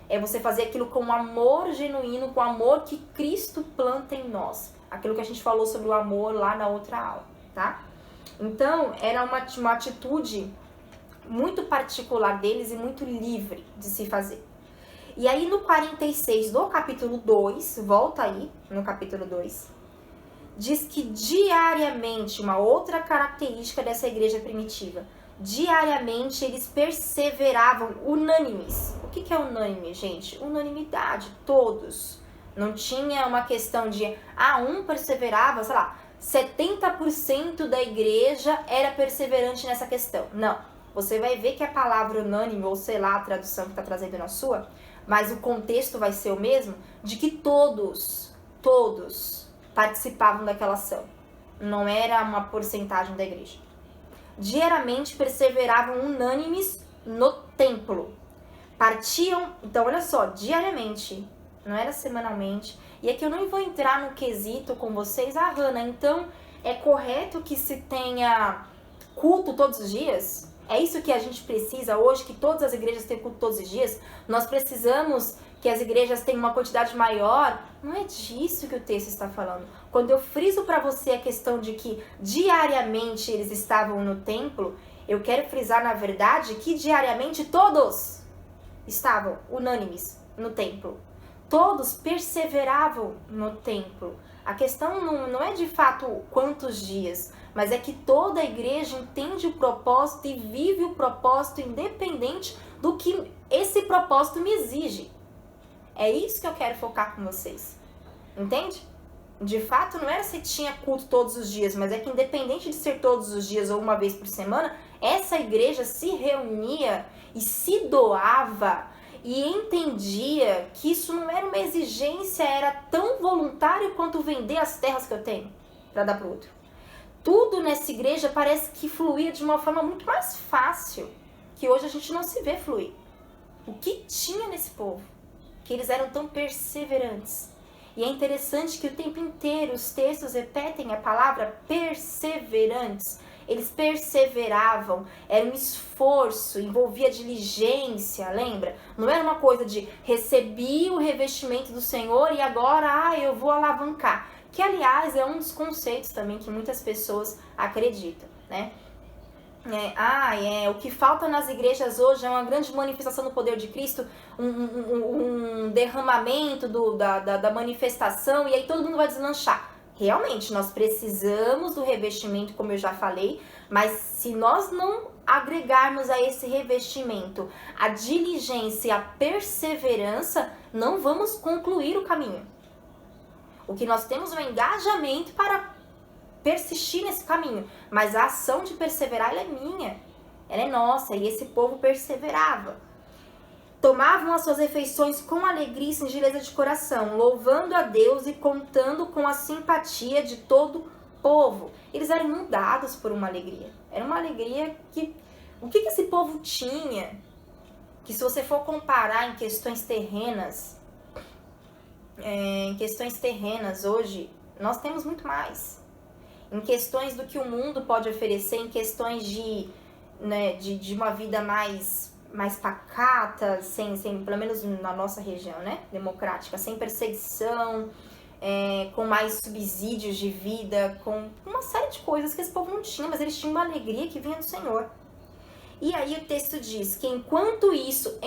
É você fazer aquilo com amor genuíno, com amor que Cristo planta em nós. Aquilo que a gente falou sobre o amor lá na outra aula, tá? Então, era uma atitude muito particular deles e muito livre de se fazer. E aí no 46 do capítulo 2, volta aí no capítulo 2, diz que diariamente, uma outra característica dessa igreja primitiva, diariamente eles perseveravam unânimes. O que é unânime, gente? Unanimidade, todos. Não tinha uma questão de, um perseverava, sei lá, 70% da igreja era perseverante nessa questão. Não. Você vai ver que a palavra unânime, ou sei lá, a tradução que está trazendo na sua, mas o contexto vai ser o mesmo, de que todos participavam daquela ação. Não era uma porcentagem da igreja. Diariamente perseveravam unânimes no templo. Partiam, então olha só, diariamente, não era semanalmente. E aqui eu não vou entrar no quesito com vocês, Hannah, então é correto que se tenha culto todos os dias? É isso que a gente precisa hoje, que todas as igrejas tenham culto todos os dias? Nós precisamos que as igrejas tenham uma quantidade maior? Não é disso que o texto está falando. Quando eu friso para você a questão de que diariamente eles estavam no templo, eu quero frisar, na verdade, que diariamente todos estavam unânimes no templo. Todos perseveravam no templo. A questão não é de fato quantos dias, mas é que toda a igreja entende o propósito e vive o propósito independente do que esse propósito me exige. É isso que eu quero focar com vocês. Entende? De fato, não era se tinha culto todos os dias, mas é que independente de ser todos os dias ou uma vez por semana, essa igreja se reunia e se doava e entendia que isso não era uma exigência, era tão voluntário quanto vender as terras que eu tenho para dar para o outro. Tudo nessa igreja parece que fluía de uma forma muito mais fácil, que hoje a gente não se vê fluir. O que tinha nesse povo? Que eles eram tão perseverantes. E é interessante que o tempo inteiro os textos repetem a palavra perseverantes. Eles perseveravam, era um esforço, envolvia diligência, lembra? Não era uma coisa de recebi o revestimento do Senhor e agora eu vou alavancar. Que, aliás, é um dos conceitos também que muitas pessoas acreditam, né? O que falta nas igrejas hoje é uma grande manifestação do poder de Cristo, um derramamento da manifestação, e aí todo mundo vai deslanchar. Realmente, nós precisamos do revestimento, como eu já falei, mas se nós não agregarmos a esse revestimento a diligência e a perseverança, não vamos concluir o caminho. O que nós temos é um engajamento para persistir nesse caminho, mas a ação de perseverar, ela é minha, ela é nossa, e esse povo perseverava. Tomavam as suas refeições com alegria e singeleza de coração, louvando a Deus e contando com a simpatia de todo o povo. Eles eram inundados por uma alegria. Era uma alegria que... O que esse povo tinha? Que se você for comparar em questões terrenas, hoje, nós temos muito mais. Em questões do que o mundo pode oferecer, em questões de uma vida mais pacata, sem, pelo menos na nossa região, né, democrática, sem perseguição, com mais subsídios de vida, com uma série de coisas que esse povo não tinha, mas eles tinham uma alegria que vinha do Senhor. E aí o texto diz que enquanto isso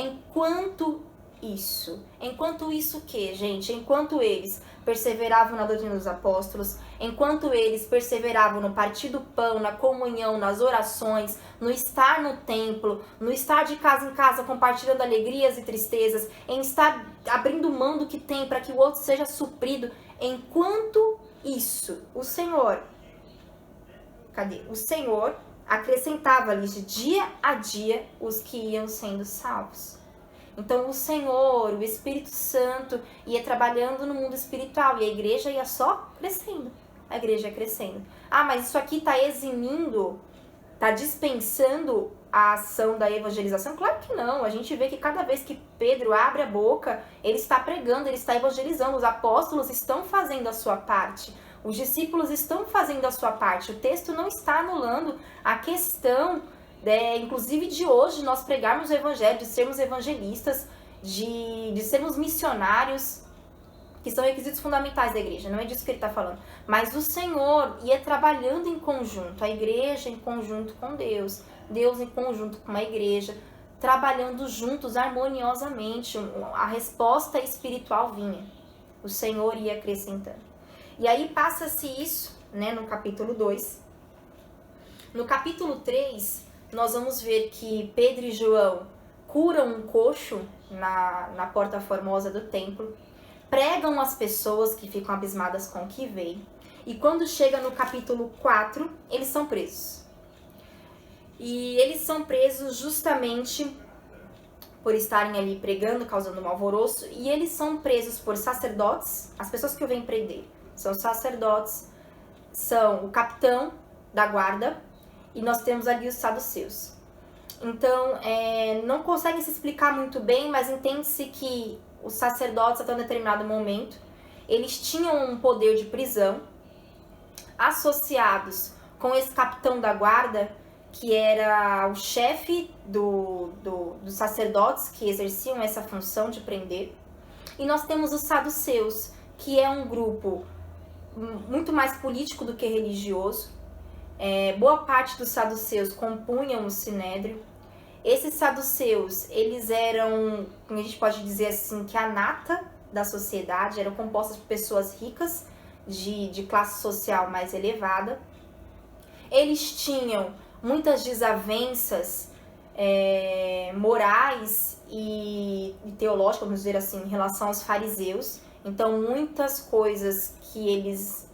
o que, gente? Enquanto eles perseveravam na doutrina dos apóstolos, enquanto eles perseveravam no partir do pão, na comunhão, nas orações, no estar no templo, no estar de casa em casa compartilhando alegrias e tristezas, em estar abrindo mão do que tem para que o outro seja suprido, enquanto isso, o Senhor acrescentava-lhes de dia a dia os que iam sendo salvos. Então o Senhor, o Espírito Santo ia trabalhando no mundo espiritual e a igreja ia só crescendo. A igreja ia crescendo. Mas isso aqui está eximindo, está dispensando a ação da evangelização? Claro que não. A gente vê que cada vez que Pedro abre a boca, ele está pregando, ele está evangelizando. Os apóstolos estão fazendo a sua parte. Os discípulos estão fazendo a sua parte. O texto não está anulando a questão, inclusive de hoje, nós pregarmos o evangelho, de sermos evangelistas, de sermos missionários, que são requisitos fundamentais da igreja. Não é disso que ele está falando. Mas o Senhor ia trabalhando em conjunto, a igreja em conjunto com Deus, Deus em conjunto com a igreja, trabalhando juntos harmoniosamente. A resposta espiritual vinha. O Senhor ia acrescentando. E aí passa-se isso, né, no capítulo 2. No capítulo 3, nós vamos ver que Pedro e João curam um coxo na porta formosa do templo, pregam as pessoas que ficam abismadas com o que veio. E quando chega no capítulo 4, eles são presos. E eles são presos justamente por estarem ali pregando, causando um alvoroço. E eles são presos por sacerdotes, as pessoas que o vêm prender. São sacerdotes, são o capitão da guarda e nós temos ali os saduceus. Então, não consegue se explicar muito bem, mas entende-se que os sacerdotes, até um determinado momento, eles tinham um poder de prisão, associados com esse capitão da guarda, que era o chefe dos sacerdotes que exerciam essa função de prender. E nós temos os saduceus, que é um grupo muito mais político do que religioso. Boa parte dos saduceus compunham o sinédrio. Esses saduceus, eles eram, a gente pode dizer assim, que a nata da sociedade, eram compostas por pessoas ricas, de classe social mais elevada. Eles tinham muitas desavenças morais e teológicas, vamos dizer assim, em relação aos fariseus. Então, muitas coisas que eles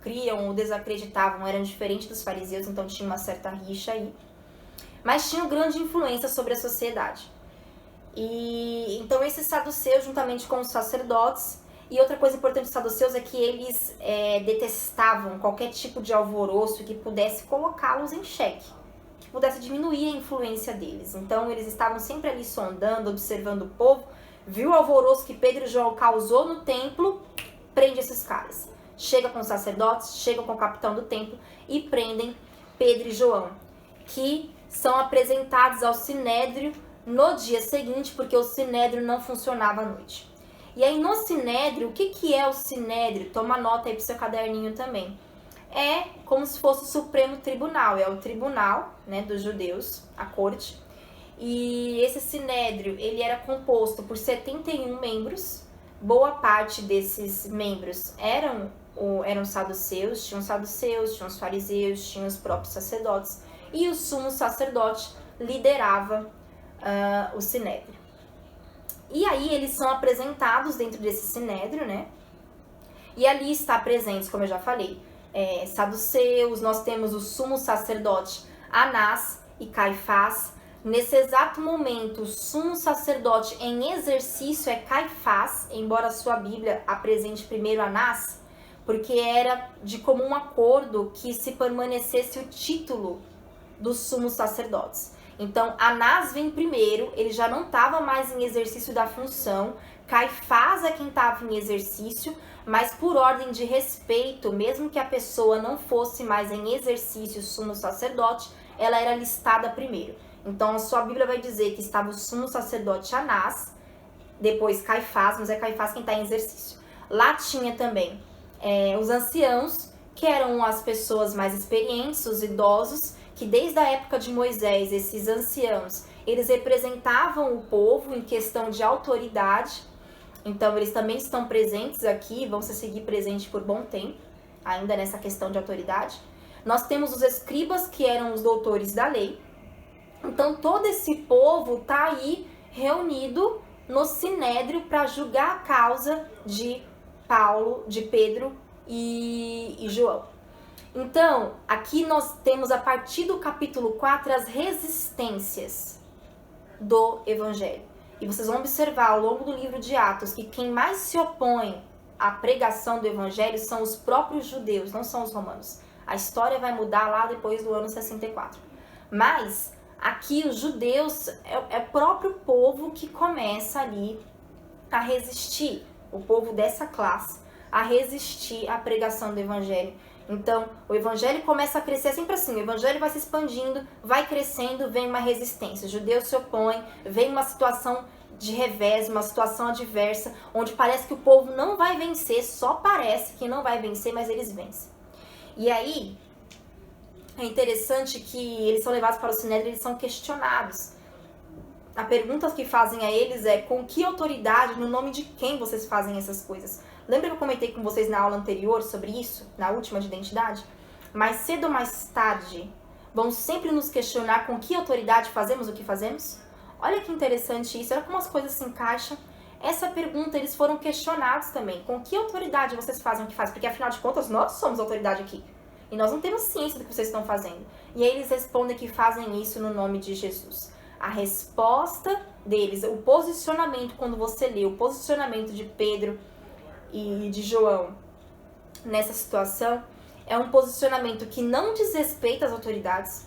criam ou desacreditavam eram diferentes dos fariseus, então tinha uma certa rixa aí. Mas tinham grande influência sobre a sociedade. E então esses saduceus, juntamente com os sacerdotes, e outra coisa importante dos saduceus é que eles detestavam qualquer tipo de alvoroço que pudesse colocá-los em xeque, que pudesse diminuir a influência deles. Então eles estavam sempre ali sondando, observando o povo, viu o alvoroço que Pedro e João causou no templo, prende esses caras. Chega com os sacerdotes, chega com o capitão do templo e prendem Pedro e João, que são apresentados ao sinédrio no dia seguinte, porque o sinédrio não funcionava à noite. E aí no sinédrio, o que é o sinédrio? Toma nota aí pro seu caderninho também. É como se fosse o Supremo Tribunal, é o tribunal, né, dos judeus, a corte. E esse sinédrio, ele era composto por 71 membros. Boa parte desses membros eram saduceus, tinham os fariseus, tinham os próprios sacerdotes. E o sumo sacerdote liderava o sinédrio. E aí eles são apresentados dentro desse sinédrio, né? E ali está presentes, como eu já falei, saduceus, nós temos o sumo sacerdote Anás e Caifás. Nesse exato momento, o sumo sacerdote em exercício é Caifás, embora a sua Bíblia apresente primeiro Anás, porque era de comum acordo que se permanecesse o título dos sumos sacerdotes. Então, Anás vem primeiro, ele já não estava mais em exercício da função, Caifás é quem estava em exercício, mas por ordem de respeito, mesmo que a pessoa não fosse mais em exercício sumo sacerdote, ela era listada primeiro. Então, a sua Bíblia vai dizer que estava o sumo sacerdote Anás, depois Caifás, mas é Caifás quem está em exercício. Lá tinha também os anciãos, que eram as pessoas mais experientes, os idosos, que desde a época de Moisés, esses anciãos, eles representavam o povo em questão de autoridade. Então, eles também estão presentes aqui, vão se seguir presentes por bom tempo, ainda nessa questão de autoridade. Nós temos os escribas, que eram os doutores da lei. Então, todo esse povo está aí reunido no sinédrio para julgar a causa de Paulo, de Pedro e João. Então, aqui nós temos, a partir do capítulo 4, as resistências do Evangelho. E vocês vão observar ao longo do livro de Atos que quem mais se opõe à pregação do Evangelho são os próprios judeus, não são os romanos. A história vai mudar lá depois do ano 64. Mas aqui os judeus é o próprio povo que começa ali a resistir, o povo dessa classe, a resistir à pregação do evangelho. Então, o evangelho começa a crescer, é sempre assim, o evangelho vai se expandindo, vai crescendo, vem uma resistência, os judeus se opõem, vem uma situação de revés, uma situação adversa, onde parece que o povo não vai vencer, só parece que não vai vencer, mas eles vencem. E aí, é interessante que eles são levados para o Sinédrio e eles são questionados. A pergunta que fazem a eles é: com que autoridade, no nome de quem vocês fazem essas coisas? Lembra que eu comentei com vocês na aula anterior sobre isso, na última de identidade? Mais cedo ou mais tarde, vão sempre nos questionar com que autoridade fazemos o que fazemos? Olha que interessante isso, olha como as coisas se encaixam. Essa pergunta, eles foram questionados também. Com que autoridade vocês fazem o que fazem? Porque afinal de contas, nós somos autoridade aqui. E nós não temos ciência do que vocês estão fazendo. E aí eles respondem que fazem isso no nome de Jesus. A resposta deles, o posicionamento, quando você lê o posicionamento de Pedro e de João nessa situação, é um posicionamento que não desrespeita as autoridades,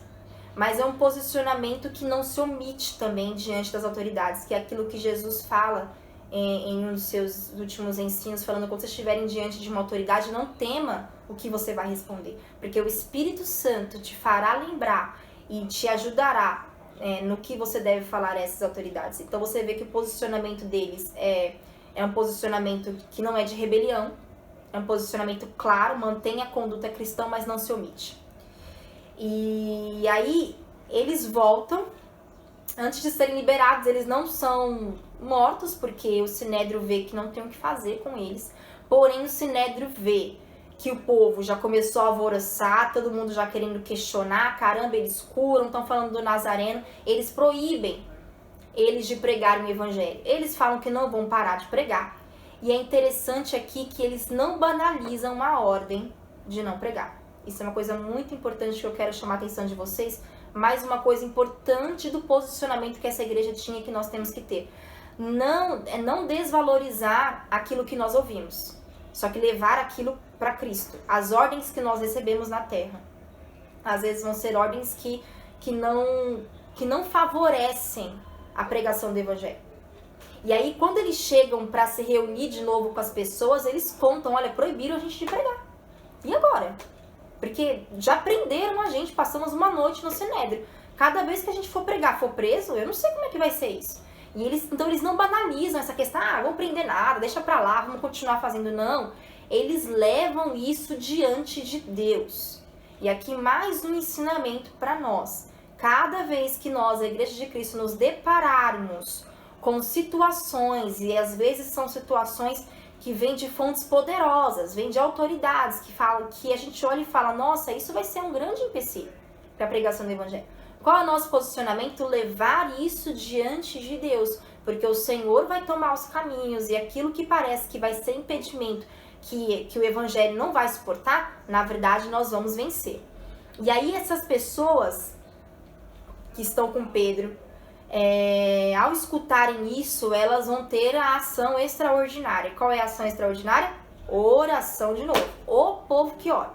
mas é um posicionamento que não se omite também diante das autoridades, que é aquilo que Jesus fala em um dos seus últimos ensinos, falando: quando vocês estiverem diante de uma autoridade, não tema o que você vai responder, porque o Espírito Santo te fará lembrar e te ajudará no que você deve falar a essas autoridades. Então você vê que o posicionamento deles é um posicionamento que não é de rebelião, é um posicionamento claro, mantém a conduta cristã, mas não se omite. E aí eles voltam, antes de serem liberados, eles não são mortos, porque o Sinédrio vê que não tem o que fazer com eles, porém o Sinédrio vê que o povo já começou a alvoroçar, todo mundo já querendo questionar, caramba, eles curam, estão falando do Nazareno, eles proíbem eles de pregar o evangelho. Eles falam que não vão parar de pregar. E é interessante aqui que eles não banalizam a ordem de não pregar. Isso é uma coisa muito importante que eu quero chamar a atenção de vocês. Mais uma coisa importante do posicionamento que essa igreja tinha, que nós temos que ter. Não desvalorizar aquilo que nós ouvimos, só que levar aquilo para Cristo. As ordens que nós recebemos na terra, às vezes vão ser ordens que não favorecem a pregação do evangelho. E aí, quando eles chegam para se reunir de novo com as pessoas, eles contam: olha, proibiram a gente de pregar. E agora? Porque já prenderam a gente, passamos uma noite no Sinédrio. Cada vez que a gente for pregar, for preso, eu não sei como é que vai ser isso. E então eles não banalizam essa questão: vamos prender nada, deixa pra lá, vamos continuar fazendo. Não, eles levam isso diante de Deus. E aqui mais um ensinamento para nós. Cada vez que nós, a Igreja de Cristo, nos depararmos com situações, e às vezes são situações que vêm de fontes poderosas, vêm de autoridades, que a gente olha e fala: nossa, isso vai ser um grande empecilho para a pregação do Evangelho. Qual é o nosso posicionamento? Levar isso diante de Deus, porque o Senhor vai tomar os caminhos, e aquilo que parece que vai ser impedimento, que o Evangelho não vai suportar, na verdade nós vamos vencer. E aí essas pessoas que estão com Pedro, ao escutarem isso, elas vão ter a ação extraordinária. Qual é a ação extraordinária? Oração de novo. O povo que ora.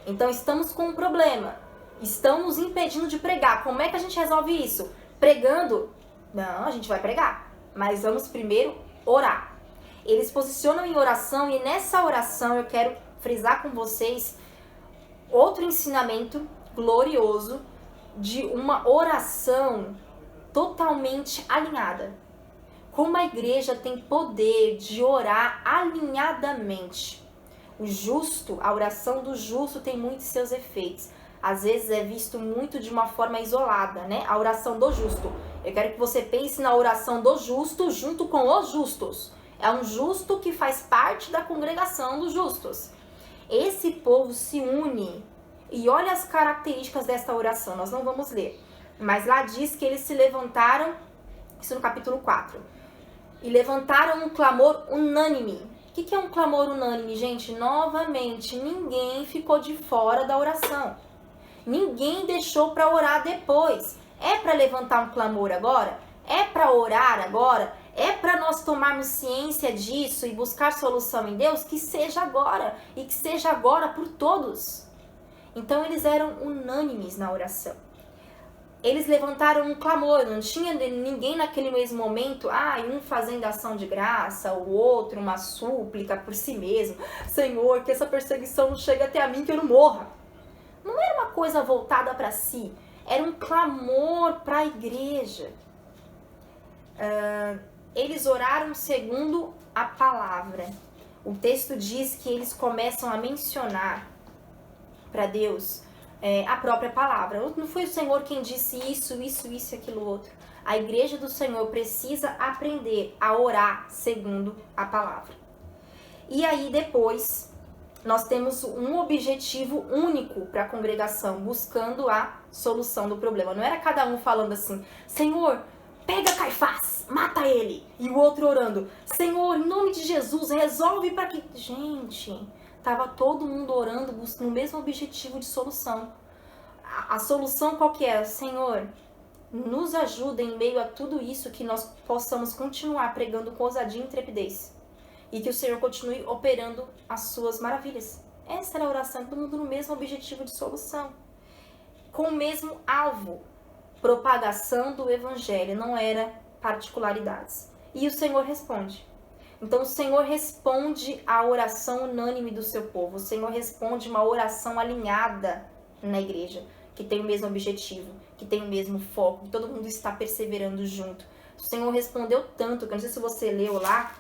Então estamos com um problema. Estão nos impedindo de pregar. Como é que a gente resolve isso? Pregando? Não, a gente vai pregar. Mas vamos primeiro orar. Eles posicionam em oração, e nessa oração eu quero frisar com vocês outro ensinamento glorioso de uma oração totalmente alinhada. Como a igreja tem poder de orar alinhadamente. O justo, a oração do justo tem muitos seus efeitos. Às vezes é visto muito de uma forma isolada, né? A oração do justo. Eu quero que você pense na oração do justo junto com os justos. É um justo que faz parte da congregação dos justos. Esse povo se une. E olha as características desta oração, nós não vamos ler. Mas lá diz que eles se levantaram, isso no capítulo 4. E levantaram um clamor unânime. O que é um clamor unânime, gente? Novamente, ninguém ficou de fora da oração. Ninguém deixou para orar depois. É para levantar um clamor agora? É para orar agora? É para nós tomarmos ciência disso e buscar solução em Deus? Que seja agora, e que seja agora por todos. Então eles eram unânimes na oração. eles levantaram um clamor, não tinha ninguém naquele mesmo momento, um fazendo ação de graça, o outro uma súplica por si mesmo. Senhor, que essa perseguição não chegue até a mim, que eu não morra. Não era uma coisa voltada para si, era um clamor para a igreja. Eles oraram segundo a palavra. O texto diz que eles começam a mencionar para Deus a própria palavra. Não foi o Senhor quem disse isso e aquilo outro. A igreja do Senhor precisa aprender a orar segundo a palavra. E aí depois nós temos um objetivo único para a congregação, buscando a solução do problema. Não era cada um falando assim, Senhor, pega Caifás, mata ele. E o outro orando, Senhor, em nome de Jesus, resolve para que... Gente, tava todo mundo orando, buscando o mesmo objetivo de solução. A solução qual que é? Senhor, nos ajuda em meio a tudo isso, que nós possamos continuar pregando com ousadia e intrepidez. E que o Senhor continue operando as suas maravilhas. Essa era a oração, todo mundo no mesmo objetivo de solução. Com o mesmo alvo. Propagação do evangelho, não era particularidades. E o Senhor responde. Então o Senhor responde à oração unânime do seu povo. O Senhor responde uma oração alinhada na igreja, que tem o mesmo objetivo, que tem o mesmo foco, que todo mundo está perseverando junto. O Senhor respondeu tanto, que eu não sei se você leu lá,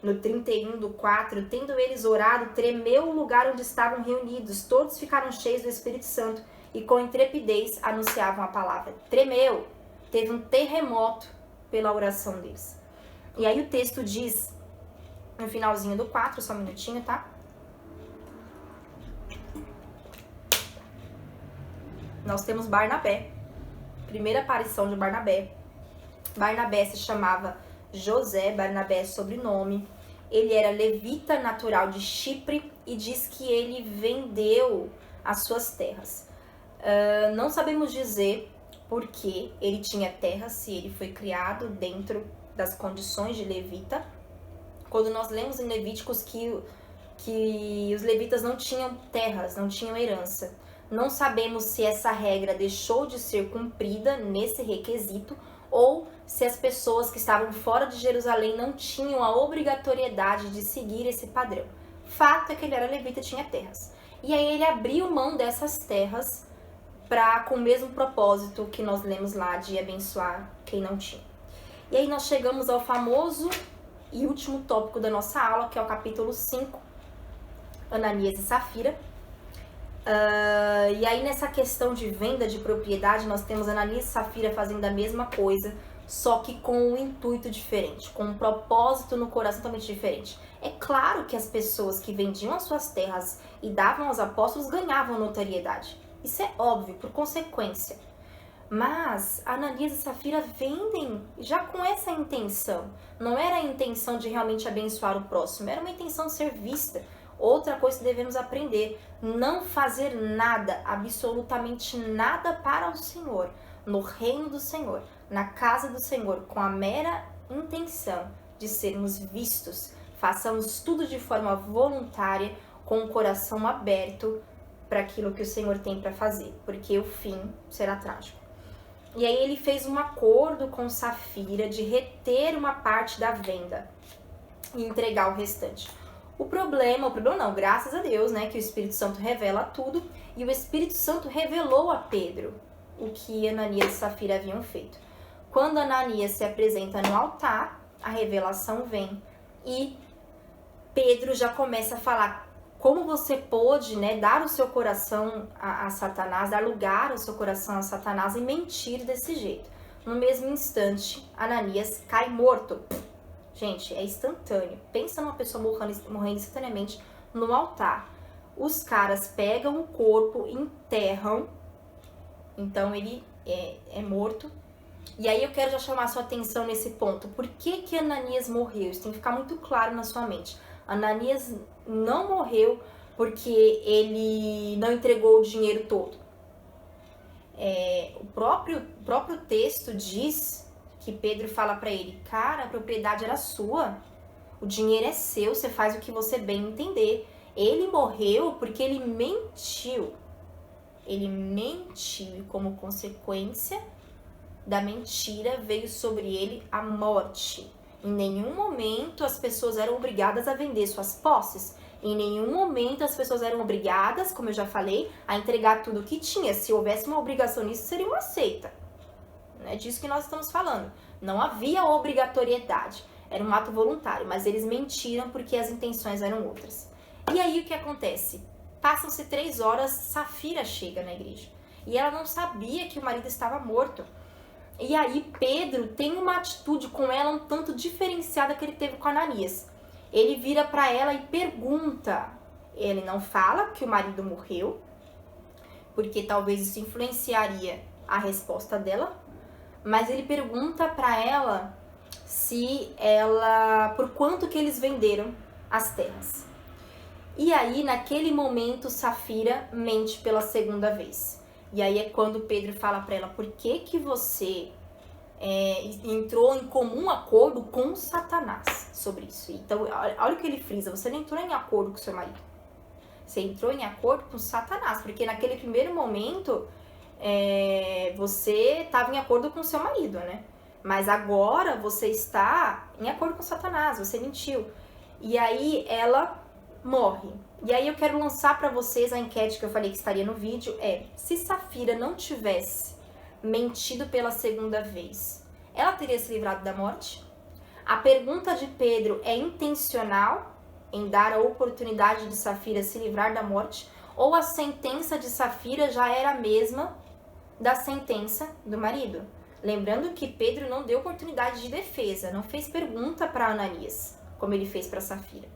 no 31:4, tendo eles orado, tremeu o lugar onde estavam reunidos, todos ficaram cheios do Espírito Santo e com intrepidez anunciavam a palavra. Tremeu, teve um terremoto pela oração deles. E aí o texto diz, no finalzinho do 4, só um minutinho, tá? Nós temos Barnabé, primeira aparição de Barnabé. Barnabé se chamava José, Barnabé é sobrenome. Ele era levita natural de Chipre e diz que ele vendeu as suas terras. Não sabemos dizer por que ele tinha terras, se ele foi criado dentro das condições de levita. Quando nós lemos em Levíticos que os levitas não tinham terras, não tinham herança. Não sabemos se essa regra deixou de ser cumprida nesse requisito ou se as pessoas que estavam fora de Jerusalém não tinham a obrigatoriedade de seguir esse padrão. Fato é que ele era levita e tinha terras. E aí ele abriu mão dessas terras com o mesmo propósito que nós lemos lá de abençoar quem não tinha. E aí nós chegamos ao famoso e último tópico da nossa aula, que é o capítulo 5, Ananias e Safira. E aí nessa questão de venda de propriedade, nós temos Ananias e Safira fazendo a mesma coisa, só que com um intuito diferente, com um propósito no coração totalmente diferente. É claro que as pessoas que vendiam as suas terras e davam aos apóstolos ganhavam notoriedade. Isso é óbvio, por consequência. Mas Ananias e Safira vendem já com essa intenção. Não era a intenção de realmente abençoar o próximo, era uma intenção de ser vista. Outra coisa que devemos aprender, não fazer nada, absolutamente nada para o Senhor, no reino do Senhor, na casa do Senhor, com a mera intenção de sermos vistos. Façamos tudo de forma voluntária, com o coração aberto para aquilo que o Senhor tem para fazer, porque o fim será trágico. E aí ele fez um acordo com Safira de reter uma parte da venda e entregar o restante. O problema não, graças a Deus, né, que o Espírito Santo revela tudo, e o Espírito Santo revelou a Pedro o que Ananias e Safira haviam feito. Quando Ananias se apresenta no altar, a revelação vem, e Pedro já começa a falar como você pôde, né, dar o seu coração a Satanás, dar lugar ao seu coração a Satanás e mentir desse jeito. No mesmo instante, Ananias cai morto. Gente, é instantâneo. Pensa numa pessoa morrendo instantaneamente no altar. Os caras pegam o corpo, enterram. Então ele é morto. E aí eu quero já chamar a sua atenção nesse ponto. Por que Ananias morreu? Isso tem que ficar muito claro na sua mente. Ananias não morreu porque ele não entregou o dinheiro todo. O próprio texto diz que Pedro fala para ele, cara, a propriedade era sua, o dinheiro é seu, você faz o que você bem entender. Ele morreu porque ele mentiu. Ele mentiu e como consequência da mentira veio sobre ele a morte. Em nenhum momento as pessoas eram obrigadas a vender suas posses. Em nenhum momento as pessoas eram obrigadas, como eu já falei, a entregar tudo o que tinha. Se houvesse uma obrigação nisso, seria uma seita. Não é disso que nós estamos falando. Não havia obrigatoriedade. Era um ato voluntário, mas eles mentiram porque as intenções eram outras. E aí o que acontece? Passam-se 3 horas, Safira chega na igreja. E ela não sabia que o marido estava morto. E aí Pedro tem uma atitude com ela um tanto diferenciada que ele teve com Ananias. Ele vira para ela e pergunta. Ele não fala que o marido morreu, porque talvez isso influenciaria a resposta dela. Mas ele pergunta para ela por quanto que eles venderam as terras. E aí, naquele momento, Safira mente pela segunda vez. E aí é quando Pedro fala para ela, por que você entrou em comum acordo com Satanás sobre isso? Então, olha o que ele frisa, você não entrou em acordo com seu marido. Você entrou em acordo com Satanás, porque naquele primeiro momento, você estava em acordo com seu marido, né? Mas agora você está em acordo com Satanás, você mentiu. E aí ela morre. E aí eu quero lançar para vocês a enquete que eu falei que estaria no vídeo, se Safira não tivesse mentido pela segunda vez, ela teria se livrado da morte? A pergunta de Pedro é intencional em dar a oportunidade de Safira se livrar da morte? Ou a sentença de Safira já era a mesma da sentença do marido? Lembrando que Pedro não deu oportunidade de defesa, não fez pergunta para Ananias, como ele fez para Safira.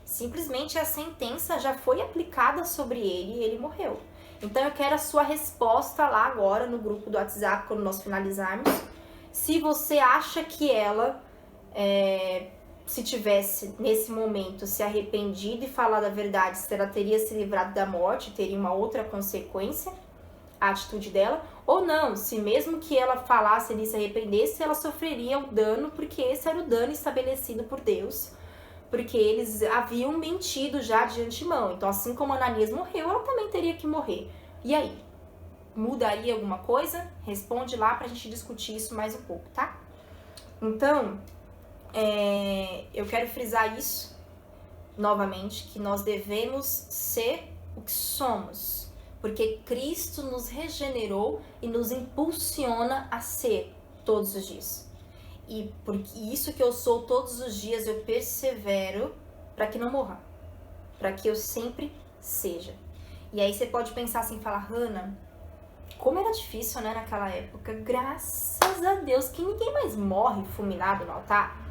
Simplesmente a sentença já foi aplicada sobre ele e ele morreu. Então eu quero a sua resposta lá agora no grupo do WhatsApp quando nós finalizarmos. Se você acha que ela, se tivesse nesse momento se arrependido e falado a verdade, se ela teria se livrado da morte, teria uma outra consequência, a atitude dela, ou não, se mesmo que ela falasse e se arrependesse, ela sofreria o dano, porque esse era o dano estabelecido por Deus, porque eles haviam mentido já de antemão. Então, assim como Ananias morreu, ela também teria que morrer. E aí? Mudaria alguma coisa? Responde lá pra gente discutir isso mais um pouco, tá? Então, eu quero frisar isso novamente, que nós devemos ser o que somos, porque Cristo nos regenerou e nos impulsiona a ser todos os dias. E porque isso que eu sou todos os dias, eu persevero para que não morra, para que eu sempre seja. E aí você pode pensar assim, falar, Hannah, como era difícil, né, naquela época. Graças a Deus que ninguém mais morre fulminado no altar,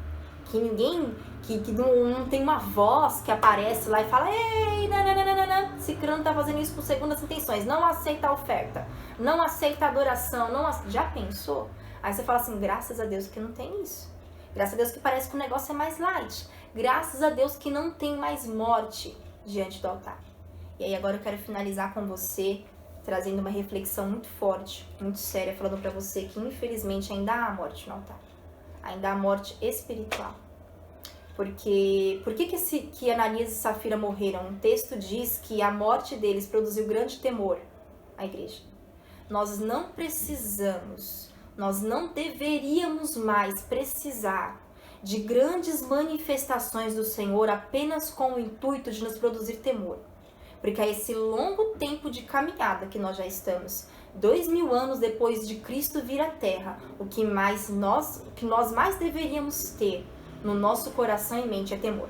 que ninguém, que não tem uma voz que aparece lá e fala, ei, nananana, Cicrano tá fazendo isso com segundas intenções, não aceita a oferta, não aceita a adoração, já pensou? Aí você fala assim, graças a Deus que não tem isso. Graças a Deus que parece que o negócio é mais light. Graças a Deus que não tem mais morte diante do altar. E aí agora eu quero finalizar com você, trazendo uma reflexão muito forte, muito séria, falando pra você que infelizmente ainda há morte no altar. Ainda há morte espiritual. Porque por que Ananias e Safira morreram? Um texto diz que a morte deles produziu grande temor à igreja. Nós não precisamos, nós não deveríamos mais precisar de grandes manifestações do Senhor apenas com o intuito de nos produzir temor. Porque a esse longo tempo de caminhada que nós já estamos, 2000 anos depois de Cristo vir à Terra, o que nós mais deveríamos ter no nosso coração e mente é temor.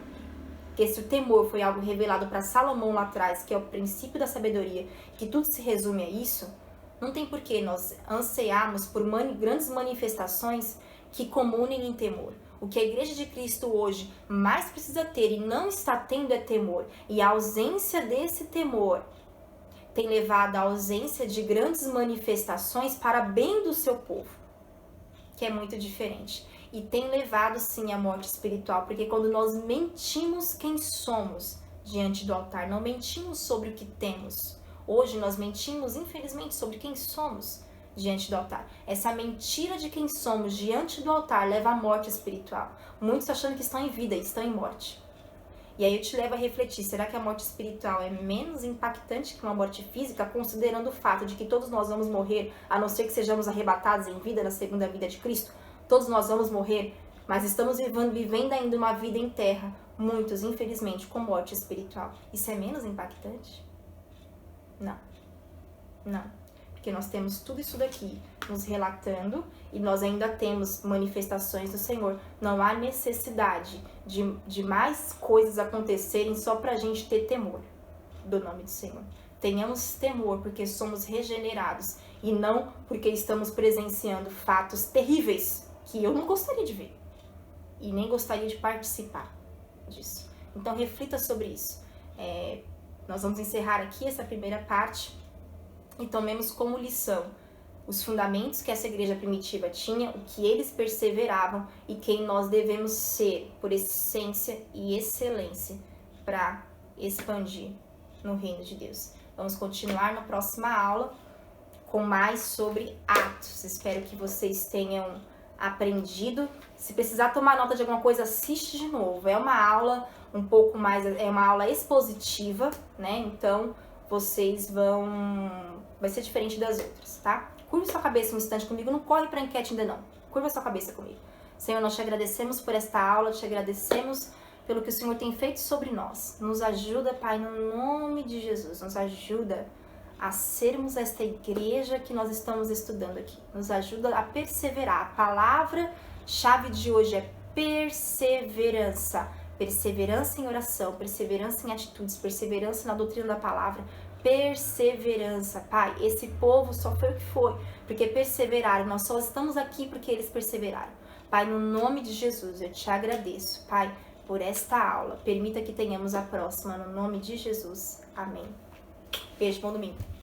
Porque se o temor foi algo revelado para Salomão lá atrás, que é o princípio da sabedoria, que tudo se resume a isso, não tem por que nós ansiarmos por grandes manifestações que comunem em temor. O que a Igreja de Cristo hoje mais precisa ter e não está tendo é temor. E a ausência desse temor tem levado à ausência de grandes manifestações para bem do seu povo, que é muito diferente. E tem levado sim à morte espiritual, porque quando nós mentimos quem somos diante do altar, não mentimos sobre o que temos. Hoje nós mentimos, infelizmente, sobre quem somos diante do altar. Essa mentira de quem somos diante do altar leva à morte espiritual. Muitos achando que estão em vida e estão em morte. E aí eu te levo a refletir, será que a morte espiritual é menos impactante que uma morte física, considerando o fato de que todos nós vamos morrer, a não ser que sejamos arrebatados em vida na segunda vida de Cristo? Todos nós vamos morrer, mas estamos vivendo ainda uma vida em terra, muitos, infelizmente, com morte espiritual. Isso é menos impactante? Não. Não. Porque nós temos tudo isso daqui nos relatando e nós ainda temos manifestações do Senhor. Não há necessidade de mais coisas acontecerem só pra gente ter temor do nome do Senhor. Tenhamos temor porque somos regenerados e não porque estamos presenciando fatos terríveis que eu não gostaria de ver e nem gostaria de participar disso. Então reflita sobre isso. Nós vamos encerrar aqui essa primeira parte e tomemos como lição os fundamentos que essa igreja primitiva tinha, o que eles perseveravam e quem nós devemos ser por essência e excelência para expandir no reino de Deus. Vamos continuar na próxima aula com mais sobre Atos. Espero que vocês tenham aprendido. Se precisar tomar nota de alguma coisa, assiste de novo. É uma aula um pouco mais, é uma aula expositiva, né? Então vocês vai ser diferente das outras, tá? Curva sua cabeça um instante comigo, não corre pra enquete ainda não. Curva sua cabeça comigo. Senhor, nós te agradecemos por esta aula, te agradecemos pelo que o Senhor tem feito sobre nós. Nos ajuda, Pai, no nome de Jesus. Nos ajuda a sermos esta igreja que nós estamos estudando aqui. Nos ajuda a perseverar. A palavra-chave de hoje é perseverança. Perseverança em oração, perseverança em atitudes, perseverança na doutrina da palavra, perseverança, Pai. Esse povo só foi o que foi, porque perseveraram. Nós só estamos aqui porque eles perseveraram. Pai, no nome de Jesus, eu te agradeço, Pai, por esta aula. Permita que tenhamos a próxima, no nome de Jesus. Amém. Beijo, bom domingo.